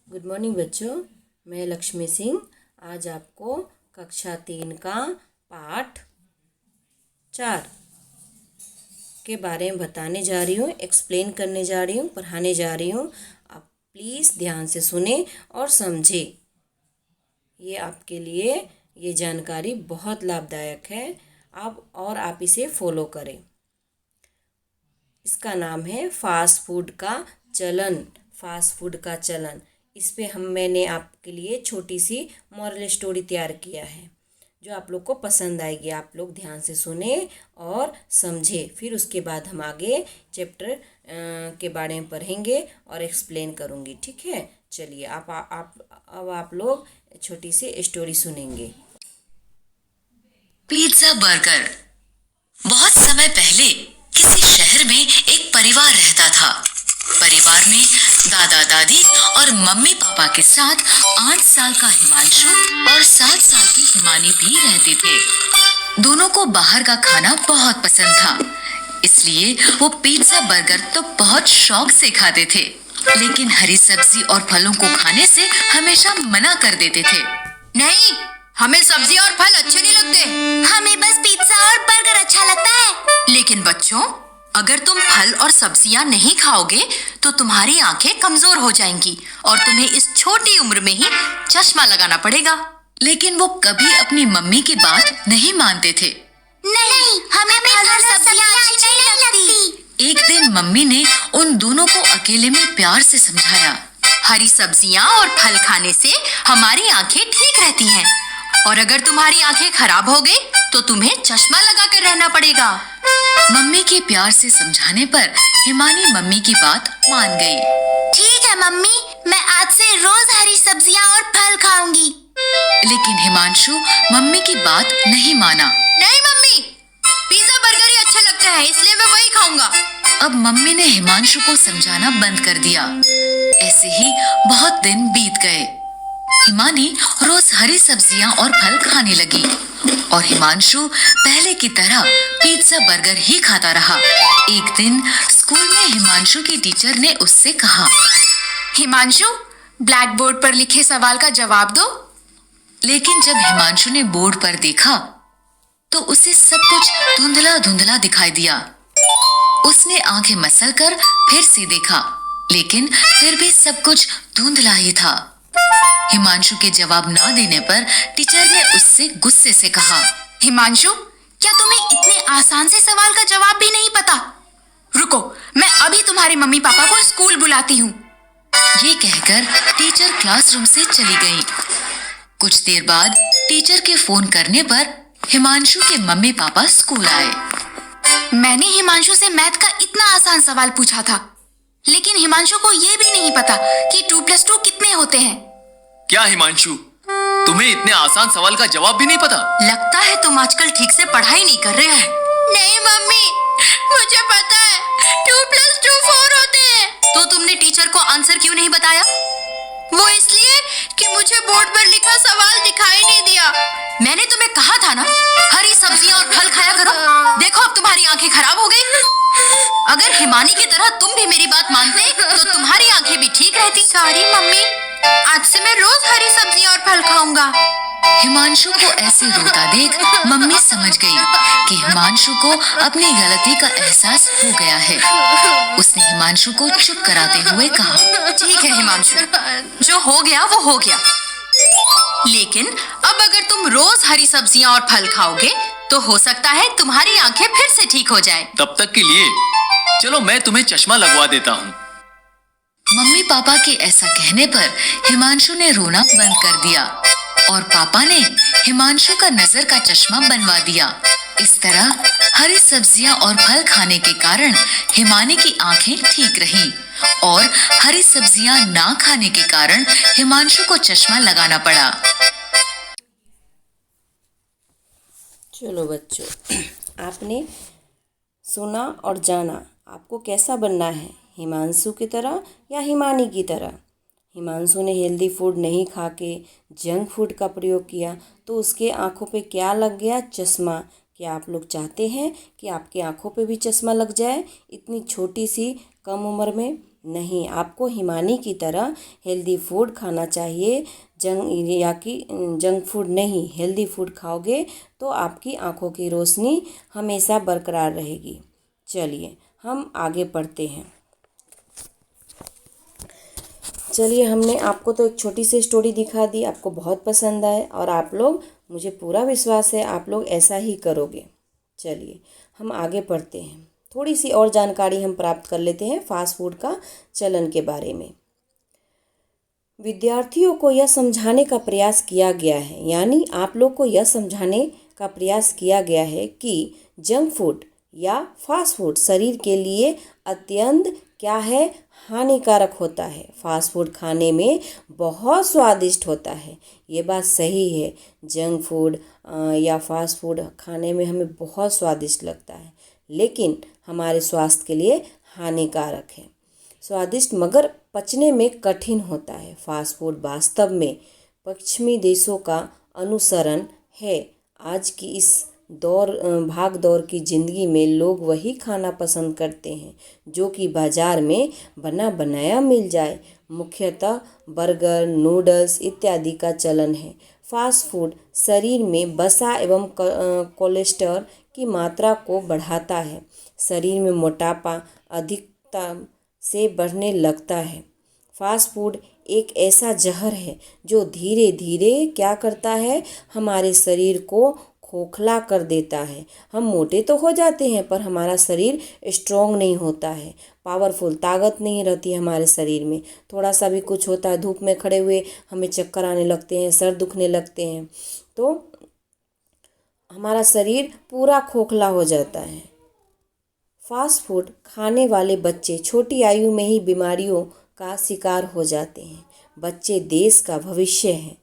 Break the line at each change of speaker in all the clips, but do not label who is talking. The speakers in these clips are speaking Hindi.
गुड मॉर्निंग बच्चों, मैं लक्ष्मी सिंह आज आपको कक्षा 3 का पाठ 4 के बारे में बताने जा रही हूँ, एक्सप्लेन करने जा रही हूँ, पढ़ाने जा रही हूँ। आप प्लीज़ ध्यान से सुने और समझे। ये आपके लिए ये जानकारी बहुत लाभदायक है। आप इसे फॉलो करें। इसका नाम है फास्ट फूड का चलन। फास्ट फूड का चलन, इस पे मैंने आपके लिए छोटी सी मॉरल स्टोरी तैयार किया है जो आप लोग को पसंद आएगी। आप लोग ध्यान से सुने और समझे, फिर उसके बाद हम आगे चैप्टर के बारे में पढ़ेंगे और एक्सप्लेन करूँगी। ठीक है, चलिए आप लोग छोटी सी स्टोरी सुनेंगे।
Pizza burger. बहुत समय पहले किसी शहर में एक परिवार रहता था। परिवार में दादा दादी और मम्मी पापा के साथ 8 साल का हिमांशु और 7 साल की हिमानी भी रहते थे। दोनों को बाहर का खाना बहुत पसंद था, इसलिए वो पिज्जा बर्गर तो बहुत शौक से खाते थे, लेकिन हरी सब्जी और फलों को खाने से हमेशा मना कर देते थे।
नहीं, हमें सब्जी और फल अच्छे नहीं लगते।
हमें बस पिज्जा और बर्गर अच्छा लगता है।
लेकिन बच्चों, अगर तुम फल और सब्जियां नहीं खाओगे तो तुम्हारी आंखें कमजोर हो जाएंगी और तुम्हें इस छोटी उम्र में ही चश्मा लगाना पड़ेगा।
लेकिन वो कभी अपनी मम्मी की बात नहीं मानते थे।
नहीं, हमें फल और सब्जियां अच्छी नहीं लगती।
एक दिन मम्मी ने उन दोनों को अकेले में प्यार से समझाया।
हरी सब्जियां और फल खाने से हमारी आंखें ठीक रहती हैं, और अगर तुम्हारी आंखें खराब हो गई तो तुम्हें चश्मा लगा कर रहना पड़ेगा।
मम्मी के प्यार से समझाने पर हिमानी मम्मी की बात मान गई।
ठीक है मम्मी, मैं आज से रोज हरी सब्जियां और फल खाऊंगी।
लेकिन हिमांशु मम्मी की बात नहीं माना।
नहीं मम्मी, पिज्जा बर्गर ही अच्छा लगता है, इसलिए मैं वही खाऊंगा।
अब मम्मी ने हिमांशु को समझाना बंद कर दिया। ऐसे ही बहुत दिन बीत गए। हिमानी रोज हरी सब्जियां और फल खाने लगी और हिमांशु पहले की तरह पिज्जा बर्गर ही खाता रहा। एक दिन स्कूल में हिमांशु की टीचर ने उससे कहा,
हिमांशु, ब्लैक बोर्ड पर लिखे सवाल का जवाब दो।
लेकिन जब हिमांशु ने बोर्ड पर देखा तो उसे सब कुछ धुंधला धुंधला दिखाई दिया। उसने आंखें मसल कर फिर से देखा, लेकिन फिर भी सब कुछ धुंधला ही था। हिमांशु के जवाब ना देने पर टीचर ने उससे गुस्से से कहा,
हिमांशु, क्या तुम्हें इतने आसान से सवाल का जवाब भी नहीं पता? रुको, मैं अभी तुम्हारे मम्मी पापा को स्कूल बुलाती हूँ।
ये कहकर टीचर क्लासरूम से चली गई। कुछ देर बाद टीचर के फोन करने पर हिमांशु के मम्मी पापा स्कूल आए।
मैंने हिमांशु से मैथ का इतना आसान सवाल पूछा था, लेकिन हिमांशु को ये भी नहीं पता कि 2 + 2 कितने होते हैं।
क्या हिमांशु, तुम्हें इतने आसान सवाल का जवाब भी नहीं पता?
लगता है तुम आजकल ठीक से पढ़ाई नहीं कर रहे हो। नहीं मम्मी, मुझे पता है 2 + 2 4 होते हैं। तो तुमने टीचर को आंसर क्यों नहीं बताया? वो इसलिए कि मुझे बोर्ड पर लिखा सवाल दिखाई नहीं दिया। मैंने तुम्हें कहा था ना, हरी सब्जियां और फल खाया करो। देखो, अब तुम्हारी आंखें खराब हो गई। अगर हिमानी की तरह तुम भी मेरी बात मानते तो तुम्हारी आंखें भी ठीक रहती। सॉरी मम्मी, आज से मैं रोज हरी सब्जियां और फल खाऊंगा।
हिमांशु को ऐसे रोता देख मम्मी समझ गई कि हिमांशु को अपनी गलती का एहसास हो गया है। उसने हिमांशु को चुप कराते हुए कहा,
ठीक है हिमांशु, जो हो गया वो हो गया। लेकिन अब अगर तुम रोज हरी सब्जियां और फल खाओगे तो हो सकता है तुम्हारी आंखें फिर से ठीक हो जाएं।
तब तक के लिए चलो मैं तुम्हें चश्मा लगवा देता हूँ।
मम्मी पापा के ऐसा कहने पर हिमांशु ने रोना बंद कर दिया और पापा ने हिमांशु का नजर का चश्मा बनवा दिया। इस तरह हरी सब्जियां और फल खाने के कारण हिमानी की आंखें ठीक रहीं और हरी सब्जियां ना खाने के कारण हिमांशु को चश्मा लगाना पड़ा।
चलो बच्चों, आपने सुना और जाना आपको कैसा बनना है, हिमांशु की तरह या हिमानी की तरह। हिमांशु ने हेल्दी फूड नहीं खा के जंक फूड का प्रयोग किया तो उसके आँखों पे क्या लग गया? चश्मा। क्या आप लोग चाहते हैं कि आपकी आँखों पे भी चश्मा लग जाए इतनी छोटी सी कम उम्र में? नहीं, आपको हिमानी की तरह हेल्दी फूड खाना चाहिए, जंक फूड नहीं। हेल्दी फूड खाओगे तो आपकी आँखों की रोशनी हमेशा बरकरार रहेगी। चलिए हम आगे पढ़ते हैं। चलिए, हमने आपको तो एक छोटी सी स्टोरी दिखा दी, आपको बहुत पसंद आए और आप लोग, मुझे पूरा विश्वास है आप लोग ऐसा ही करोगे। चलिए हम आगे पढ़ते हैं। थोड़ी सी और जानकारी हम प्राप्त कर लेते हैं फास्ट फूड का चलन के बारे में। विद्यार्थियों को यह समझाने का प्रयास किया गया है, यानी आप लोग को यह समझाने का प्रयास किया गया है कि जंक फूड या फास्ट फूड शरीर के लिए अत्यंत क्या है, हानिकारक होता है। फास्ट फूड खाने में बहुत स्वादिष्ट होता है, ये बात सही है। जंक फूड या फास्ट फूड खाने में हमें बहुत स्वादिष्ट लगता है, लेकिन हमारे स्वास्थ्य के लिए हानिकारक है। स्वादिष्ट मगर पचने में कठिन होता है। फास्ट फूड वास्तव में पश्चिमी देशों का अनुसरण है। आज की इस भाग दौड़ की ज़िंदगी में लोग वही खाना पसंद करते हैं जो कि बाज़ार में बना बनाया मिल जाए। मुख्यतः बर्गर, नूडल्स इत्यादि का चलन है। फास्ट फूड शरीर में वसा एवं कोलेस्ट्रॉल की मात्रा को बढ़ाता है। शरीर में मोटापा अधिकता से बढ़ने लगता है। फास्ट फूड एक ऐसा जहर है जो धीरे धीरे क्या करता है, हमारे शरीर को खोखला कर देता है। हम मोटे तो हो जाते हैं पर हमारा शरीर स्ट्रॉन्ग नहीं होता है, पावरफुल, ताकत नहीं रहती है हमारे शरीर में। थोड़ा सा भी कुछ होता है, धूप में खड़े हुए हमें चक्कर आने लगते हैं, सर दुखने लगते हैं, तो हमारा शरीर पूरा खोखला हो जाता है। फास्ट फूड खाने वाले बच्चे छोटी आयु में ही बीमारियों का शिकार हो जाते हैं। बच्चे देश का भविष्य हैं।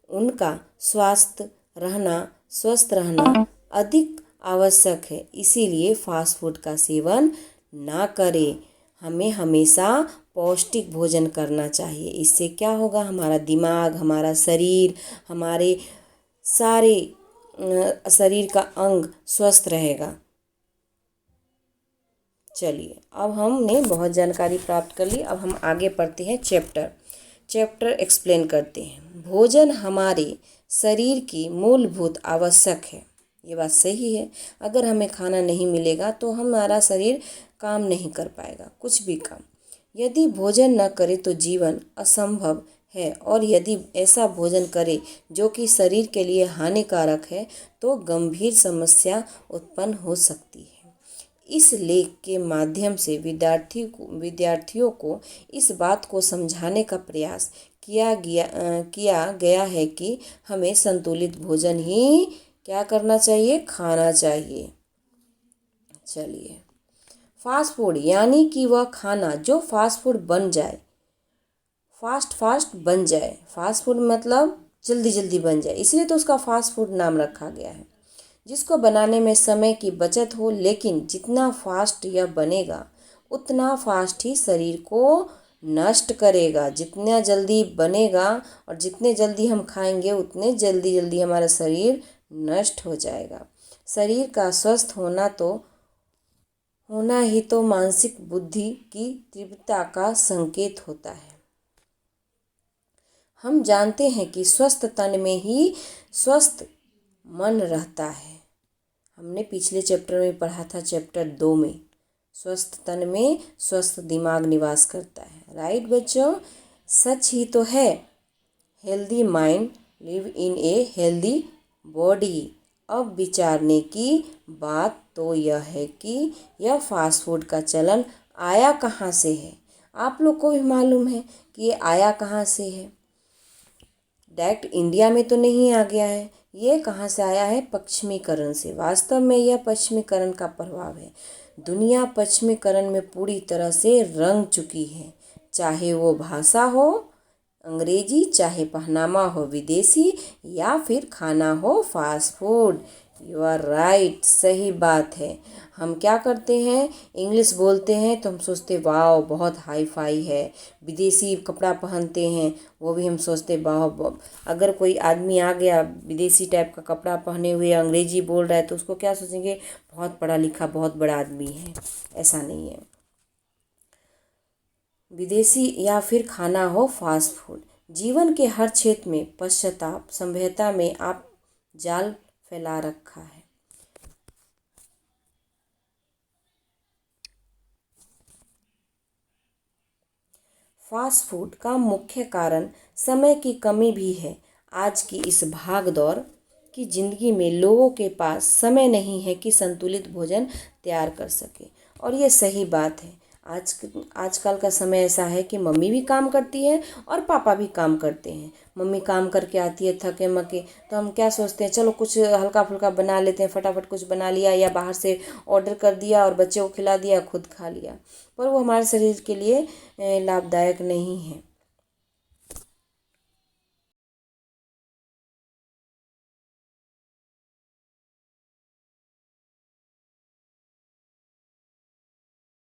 उनका स्वस्थ रहना अधिक आवश्यक है, इसीलिए फास्ट फूड का सेवन ना करें। हमें हमेशा पौष्टिक भोजन करना चाहिए। इससे क्या होगा, हमारा दिमाग, हमारा शरीर, हमारे सारे शरीर का अंग स्वस्थ रहेगा। चलिए, अब हमने बहुत जानकारी प्राप्त कर ली। अब हम आगे पढ़ते हैं चैप्टर एक्सप्लेन करते हैं। भोजन हमारे शरीर की मूलभूत आवश्यक है। ये बात सही है। अगर हमें खाना नहीं मिलेगा तो हमारा शरीर काम नहीं कर पाएगा, कुछ भी काम। यदि भोजन न करे तो जीवन असंभव है, और यदि ऐसा भोजन करे जो कि शरीर के लिए हानिकारक है तो गंभीर समस्या उत्पन्न हो सकती है। इस लेख के माध्यम से विद्यार्थियों को इस बात को समझाने का प्रयास किया गया है कि हमें संतुलित भोजन ही क्या करना चाहिए, खाना चाहिए। चलिए, फास्ट फूड यानी कि वह खाना जो फास्ट बन जाए। फास्ट फूड मतलब जल्दी बन जाए, इसलिए तो उसका फास्ट फूड नाम रखा गया है। जिसको बनाने में समय की बचत हो, लेकिन जितना फास्ट यह बनेगा उतना फास्ट ही शरीर को नष्ट करेगा। जितना जल्दी बनेगा और जितने जल्दी हम खाएंगे उतने जल्दी हमारा शरीर नष्ट हो जाएगा। शरीर का स्वस्थ होना ही तो मानसिक बुद्धि की तीव्रता का संकेत होता है। हम जानते हैं कि स्वस्थ तन में ही स्वस्थ मन रहता है। हमने पिछले चैप्टर में पढ़ा था, चैप्टर 2 में। स्वस्थ तन में स्वस्थ दिमाग निवास करता है। राइट बच्चों, सच ही तो है। Healthy mind live in a healthy body. अब विचारने की बात तो यह है कि यह फास्ट फूड का चलन आया कहाँ से है। आप लोग को भी मालूम है कि ये आया कहाँ से है। डायरेक्ट इंडिया में तो नहीं आ गया है, ये कहाँ से आया है, पश्चिमीकरण से। वास्तव में यह पश्चिमीकरण का प्रभाव है। दुनिया पश्चिमीकरण में पूरी तरह से रंग चुकी है, चाहे वो भाषा हो अंग्रेजी, चाहे पहनावा हो विदेशी, या फिर खाना हो fast food. You are right, सही बात है। हम क्या करते हैं, इंग्लिश बोलते हैं तो हम सोचते वाह बहुत हाई फाई है। विदेशी कपड़ा पहनते हैं वो भी हम सोचते वाह। अगर कोई आदमी आ गया विदेशी टाइप का कपड़ा पहने हुए अंग्रेजी बोल रहा है तो उसको क्या सोचेंगे, बहुत पढ़ा लिखा बहुत बड़ा आदमी है। ऐसा नहीं है। विदेशी या फिर खाना हो फास्ट फूड। जीवन के हर क्षेत्र में पश्चाताप सभ्यता में आप जाल फैला रखा है। फास्ट फूड का मुख्य कारण समय की कमी भी है। आज की इस भाग दौड़ की ज़िंदगी में लोगों के पास समय नहीं है कि संतुलित भोजन तैयार कर सके, और ये सही बात है। आजकल का समय ऐसा है कि मम्मी भी काम करती है और पापा भी काम करते हैं। मम्मी काम करके आती है थके मके, तो हम क्या सोचते हैं, चलो कुछ हल्का फुल्का बना लेते हैं, फटाफट कुछ बना लिया या बाहर से ऑर्डर कर दिया और बच्चे को खिला दिया, खुद खा लिया, पर वो हमारे शरीर के लिए लाभदायक नहीं है।